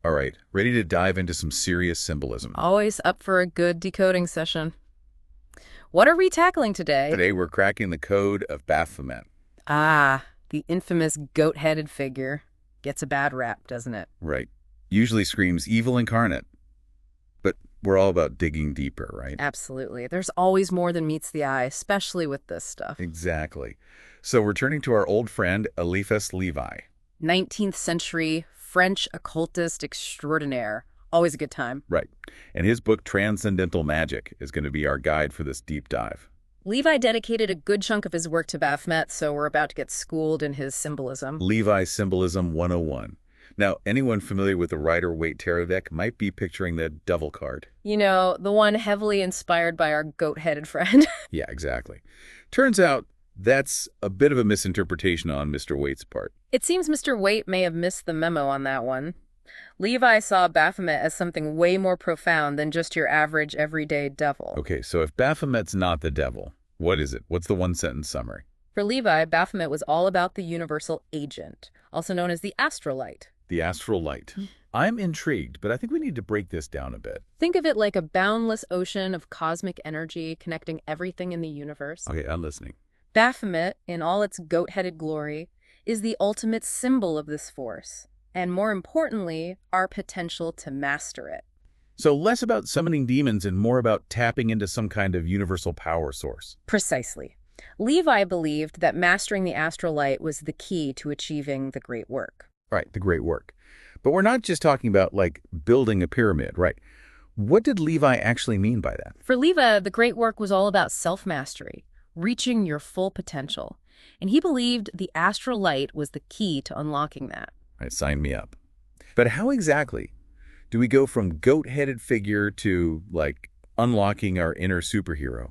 All right, ready to dive into some serious symbolism. Always up for a good decoding session. What are we tackling today? Today we're cracking the code of Baphomet. The infamous goat-headed figure. Gets a bad rap, doesn't it? Right. Usually screams evil incarnate. But we're all about digging deeper, right? Absolutely. There's always more than meets the eye, especially with this stuff. Exactly. So we're turning to our old friend, Eliphas Levi. 19th century French occultist extraordinaire. Always a good time. Right. And his book, Transcendental Magic, is going to be our guide for this deep dive. Levi dedicated a good chunk of his work to Baphomet, so we're about to get schooled in his symbolism. Levi Symbolism 101. Now, anyone familiar with the Rider-Waite Tarot deck might be picturing the Devil card. You know, the one heavily inspired by our goat-headed friend. Yeah, exactly. Turns out that's a bit of a misinterpretation on Mr. Waite's part. It seems Mr. Waite may have missed the memo on that one. Levi saw Baphomet as something way more profound than just your average everyday devil. Okay, so if Baphomet's not the devil, what is it? What's the one-sentence summary? For Levi, Baphomet was all about the universal agent, also known as the Astral Light. The astral light. I'm intrigued, but I think we need to break this down a bit. Think of it like a boundless ocean of cosmic energy connecting everything in the universe. Okay, I'm listening. Baphomet, in all its goat-headed glory, is the ultimate symbol of this force, and more importantly, our potential to master it. So less about summoning demons and more about tapping into some kind of universal power source. Precisely. Levi believed that mastering the astral light was the key to achieving the great work. Right, the great work. But we're not just talking about, like, building a pyramid, right? What did Levi actually mean by that? For Levi, the great work was all about self-mastery, reaching your full potential. And he believed the astral light was the key to unlocking that. Right, sign me up. But how exactly do we go from goat-headed figure to, like, unlocking our inner superhero?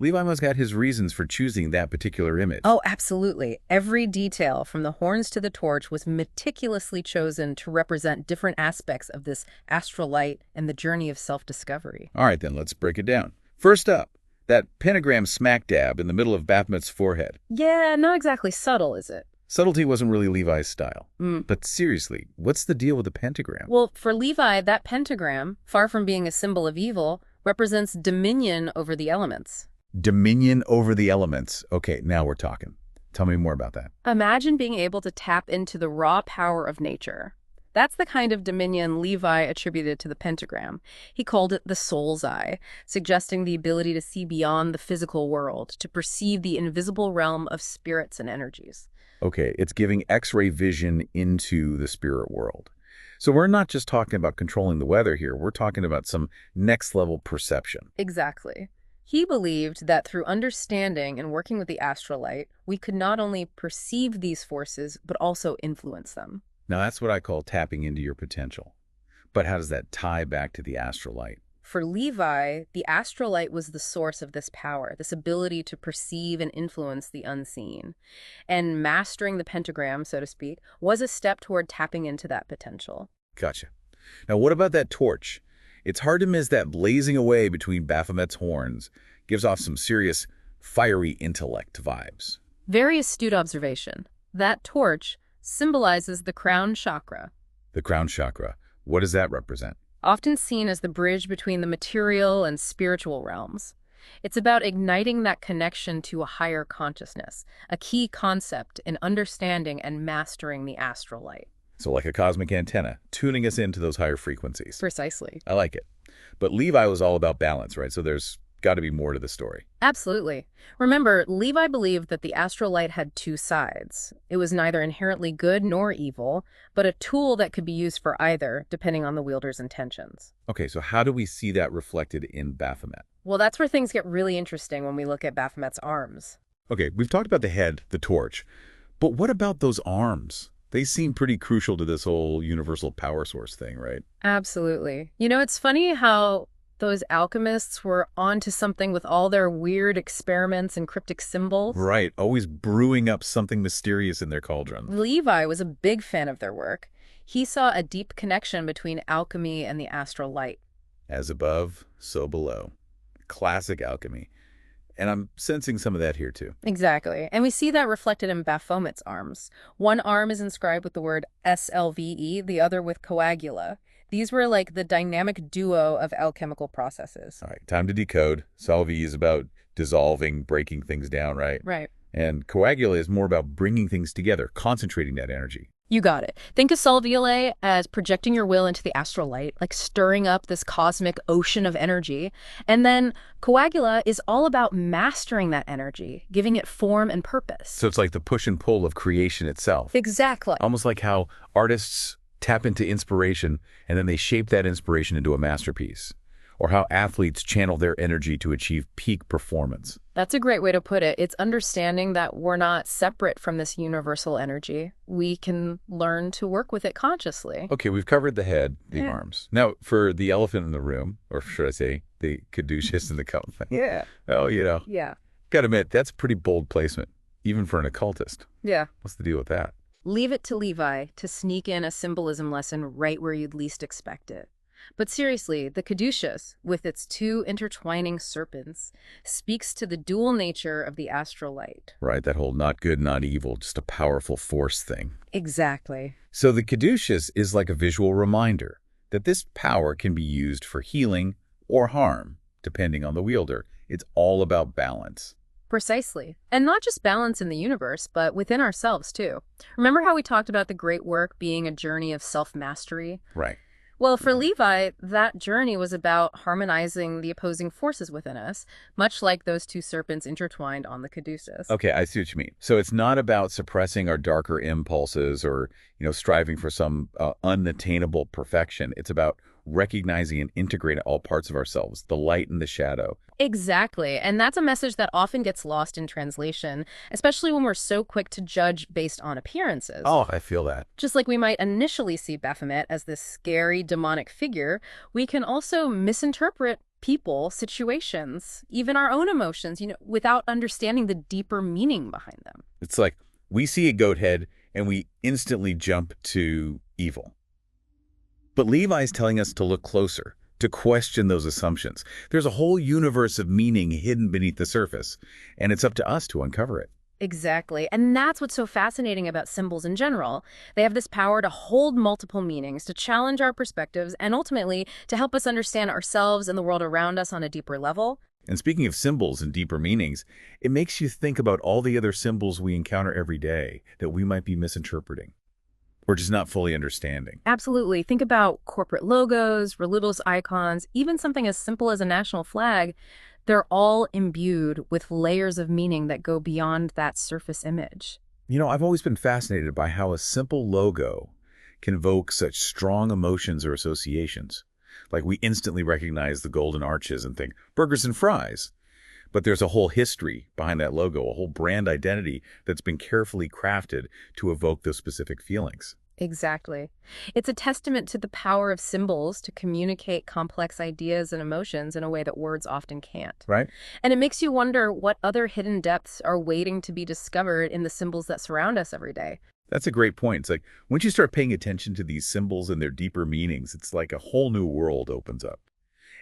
Levi must have got his reasons for choosing that particular image. Oh, absolutely. Every detail, from the horns to the torch, was meticulously chosen to represent different aspects of this astral light and the journey of self-discovery. All right, then, let's break it down. First up, that pentagram smack dab in the middle of Baphomet's forehead. Yeah, not exactly subtle, is it? Subtlety wasn't really Levi's style. But seriously, what's the deal with the pentagram? Well, for Levi, that pentagram, far from being a symbol of evil, represents dominion over the elements. Dominion over the elements. Okay, now we're talking. Tell me more about that. Imagine being able to tap into the raw power of nature. That's the kind of dominion Levi attributed to the pentagram. He called it the soul's eye, suggesting the ability to see beyond the physical world, to perceive the invisible realm of spirits and energies. Okay, it's giving X-ray vision into the spirit world. So we're not just talking about controlling the weather here. We're talking about some next-level perception. Exactly. He believed that through understanding and working with the astral light, we could not only perceive these forces, but also influence them. Now, that's what I call tapping into your potential. But how does that tie back to the astral light? For Levi, the astral light was the source of this power, this ability to perceive and influence the unseen. And mastering the pentagram, so to speak, was a step toward tapping into that potential. Gotcha. Now, what about that torch? It's hard to miss that blazing away between Baphomet's horns. Gives off some serious fiery intellect vibes. Very astute observation. That torch symbolizes the crown chakra. The crown chakra. What does that represent? Often seen as the bridge between the material and spiritual realms. It's about igniting that connection to a higher consciousness, a key concept in understanding and mastering the astral light. So like a cosmic antenna, tuning us into those higher frequencies. Precisely. I like it. But Levi was all about balance, right? So there's got to be more to the story. Absolutely. Remember, Levi believed that the astral light had two sides. It was neither inherently good nor evil, but a tool that could be used for either, depending on the wielder's intentions. Okay, so how do we see that reflected in Baphomet? Well, that's where things get really interesting when we look at Baphomet's arms. Okay, we've talked about the head, the torch, but what about those arms? They seem pretty crucial to this whole universal power source thing, right? Absolutely. You know, it's funny how those alchemists were onto something with all their weird experiments and cryptic symbols. Right, always brewing up something mysterious in their cauldron. Levi was a big fan of their work. He saw a deep connection between alchemy and the astral light. As above, so below. Classic alchemy. And I'm sensing some of that here, too. Exactly. And we see that reflected in Baphomet's arms. One arm is inscribed with the word SLVE, the other with coagula. These were like the dynamic duo of alchemical processes. All right, time to decode. Salvi is about dissolving, breaking things down, right? Right. And coagula is more about bringing things together, concentrating that energy. You got it. Think of Solviole as projecting your will into the astral light, like stirring up this cosmic ocean of energy. And then coagula is all about mastering that energy, giving it form and purpose. So it's like the push and pull of creation itself. Exactly. Almost like how artists tap into inspiration and then they shape that inspiration into a masterpiece. Or how athletes channel their energy to achieve peak performance. That's a great way to put it. It's understanding that we're not separate from this universal energy. We can learn to work with it consciously. Okay, we've covered the head, the arms. Now, for the elephant in the room, or should I say, the caduceus in the company. Yeah. Oh, Yeah. gotta admit, that's a pretty bold placement, even for an occultist. Yeah. What's the deal with that? Leave it to Levi to sneak in a symbolism lesson right where you'd least expect it. But seriously, the caduceus, with its two intertwining serpents, speaks to the dual nature of the astral light. Right, that whole not good, not evil, just a powerful force thing. Exactly. So the caduceus is like a visual reminder that this power can be used for healing or harm, depending on the wielder. It's all about balance. Precisely. And not just balance in the universe, but within ourselves, too. Remember how we talked about the great work being a journey of self-mastery? Right. Well, for Levi, that journey was about harmonizing the opposing forces within us, much like those two serpents intertwined on the caduceus. Okay, I see what you mean. So it's not about suppressing our darker impulses or, striving for some unattainable perfection. It's about recognizing and integrating all parts of ourselves, the light and the shadow. Exactly. And that's a message that often gets lost in translation, especially when we're so quick to judge based on appearances. Oh, I feel that. Just like we might initially see Baphomet as this scary demonic figure, we can also misinterpret people, situations, even our own emotions, without understanding the deeper meaning behind them. It's like we see a goat head and we instantly jump to evil. But Levi's telling us to look closer, to question those assumptions. There's a whole universe of meaning hidden beneath the surface, and it's up to us to uncover it. Exactly. And that's what's so fascinating about symbols in general. They have this power to hold multiple meanings, to challenge our perspectives, and ultimately to help us understand ourselves and the world around us on a deeper level. And speaking of symbols and deeper meanings, it makes you think about all the other symbols we encounter every day that we might be misinterpreting or just not fully understanding. Absolutely. Think about corporate logos, religious icons, even something as simple as a national flag. They're all imbued with layers of meaning that go beyond that surface image. I've always been fascinated by how a simple logo can evoke such strong emotions or associations. Like we instantly recognize the golden arches and think, burgers and fries. But there's a whole history behind that logo, a whole brand identity that's been carefully crafted to evoke those specific feelings. Exactly. It's a testament to the power of symbols to communicate complex ideas and emotions in a way that words often can't. Right? And it makes you wonder what other hidden depths are waiting to be discovered in the symbols that surround us every day. That's a great point. It's like once you start paying attention to these symbols and their deeper meanings, it's like a whole new world opens up.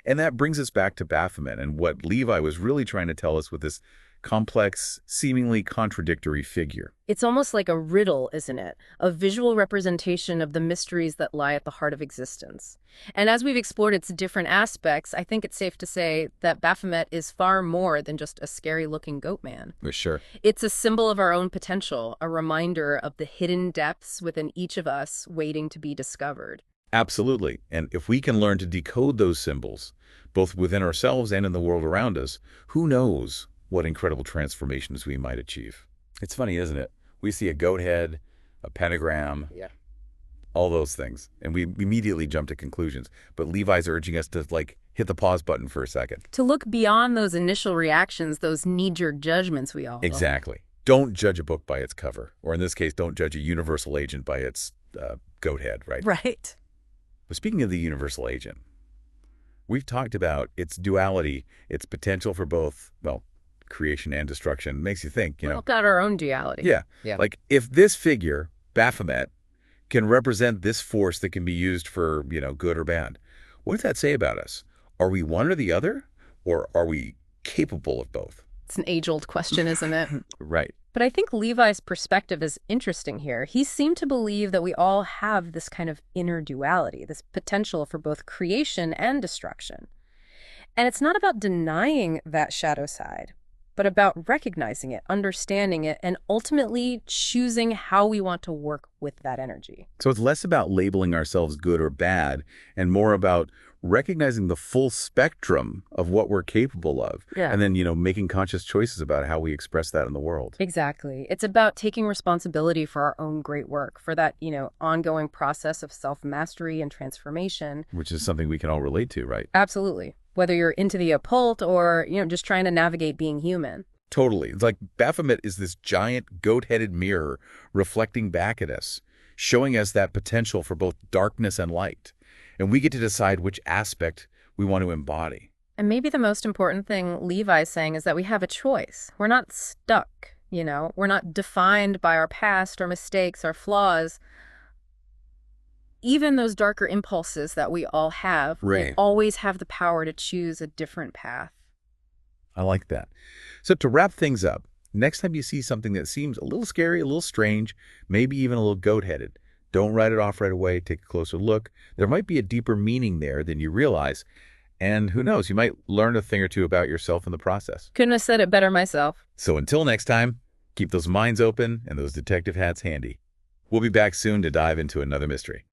And that brings us back to Baphomet and what Levi was really trying to tell us with this complex, seemingly contradictory figure. It's almost like a riddle, isn't it? A visual representation of the mysteries that lie at the heart of existence. And as we've explored its different aspects, I think it's safe to say that Baphomet is far more than just a scary-looking goat man. For sure. It's a symbol of our own potential, a reminder of the hidden depths within each of us waiting to be discovered. Absolutely. And if we can learn to decode those symbols, both within ourselves and in the world around us, who knows what incredible transformations we might achieve. It's funny, isn't it? We see a goat head, a pentagram, all those things, and we immediately jump to conclusions. But Levi's urging us to, hit the pause button for a second. To look beyond those initial reactions, those knee-jerk judgments we all Exactly. Don't judge a book by its cover, or in this case, don't judge a universal agent by its goat head, right? Right. But speaking of the universal agent, we've talked about its duality, its potential for both, creation and destruction. Makes you think, We've got our own duality. Yeah. Like if this figure, Baphomet, can represent this force that can be used for, good or bad, what does that say about us? Are we one or the other, or are we capable of both? It's an age-old question, isn't it? Right. But I think Levi's perspective is interesting here. He seemed to believe that we all have this kind of inner duality, this potential for both creation and destruction. And it's not about denying that shadow side, but about recognizing it, understanding it, and ultimately choosing how we want to work with that energy. So it's less about labeling ourselves good or bad and more about recognizing the full spectrum of what we're capable of. Yeah. And then, making conscious choices about how we express that in the world. Exactly. It's about taking responsibility for our own great work, for that, ongoing process of self-mastery and transformation. Which is something we can all relate to, right? Absolutely. Whether you're into the occult or, just trying to navigate being human. Totally. It's like Baphomet is this giant goat-headed mirror reflecting back at us, showing us that potential for both darkness and light. And we get to decide which aspect we want to embody. And maybe the most important thing Levi's saying is that we have a choice. We're not stuck, We're not defined by our past, our mistakes, our flaws. Even those darker impulses that we all have, Right. we always have the power to choose a different path. I like that. So to wrap things up, next time you see something that seems a little scary, a little strange, maybe even a little goat-headed, don't write it off right away. Take a closer look. There might be a deeper meaning there than you realize. And who knows, you might learn a thing or two about yourself in the process. Couldn't have said it better myself. So until next time, keep those minds open and those detective hats handy. We'll be back soon to dive into another mystery.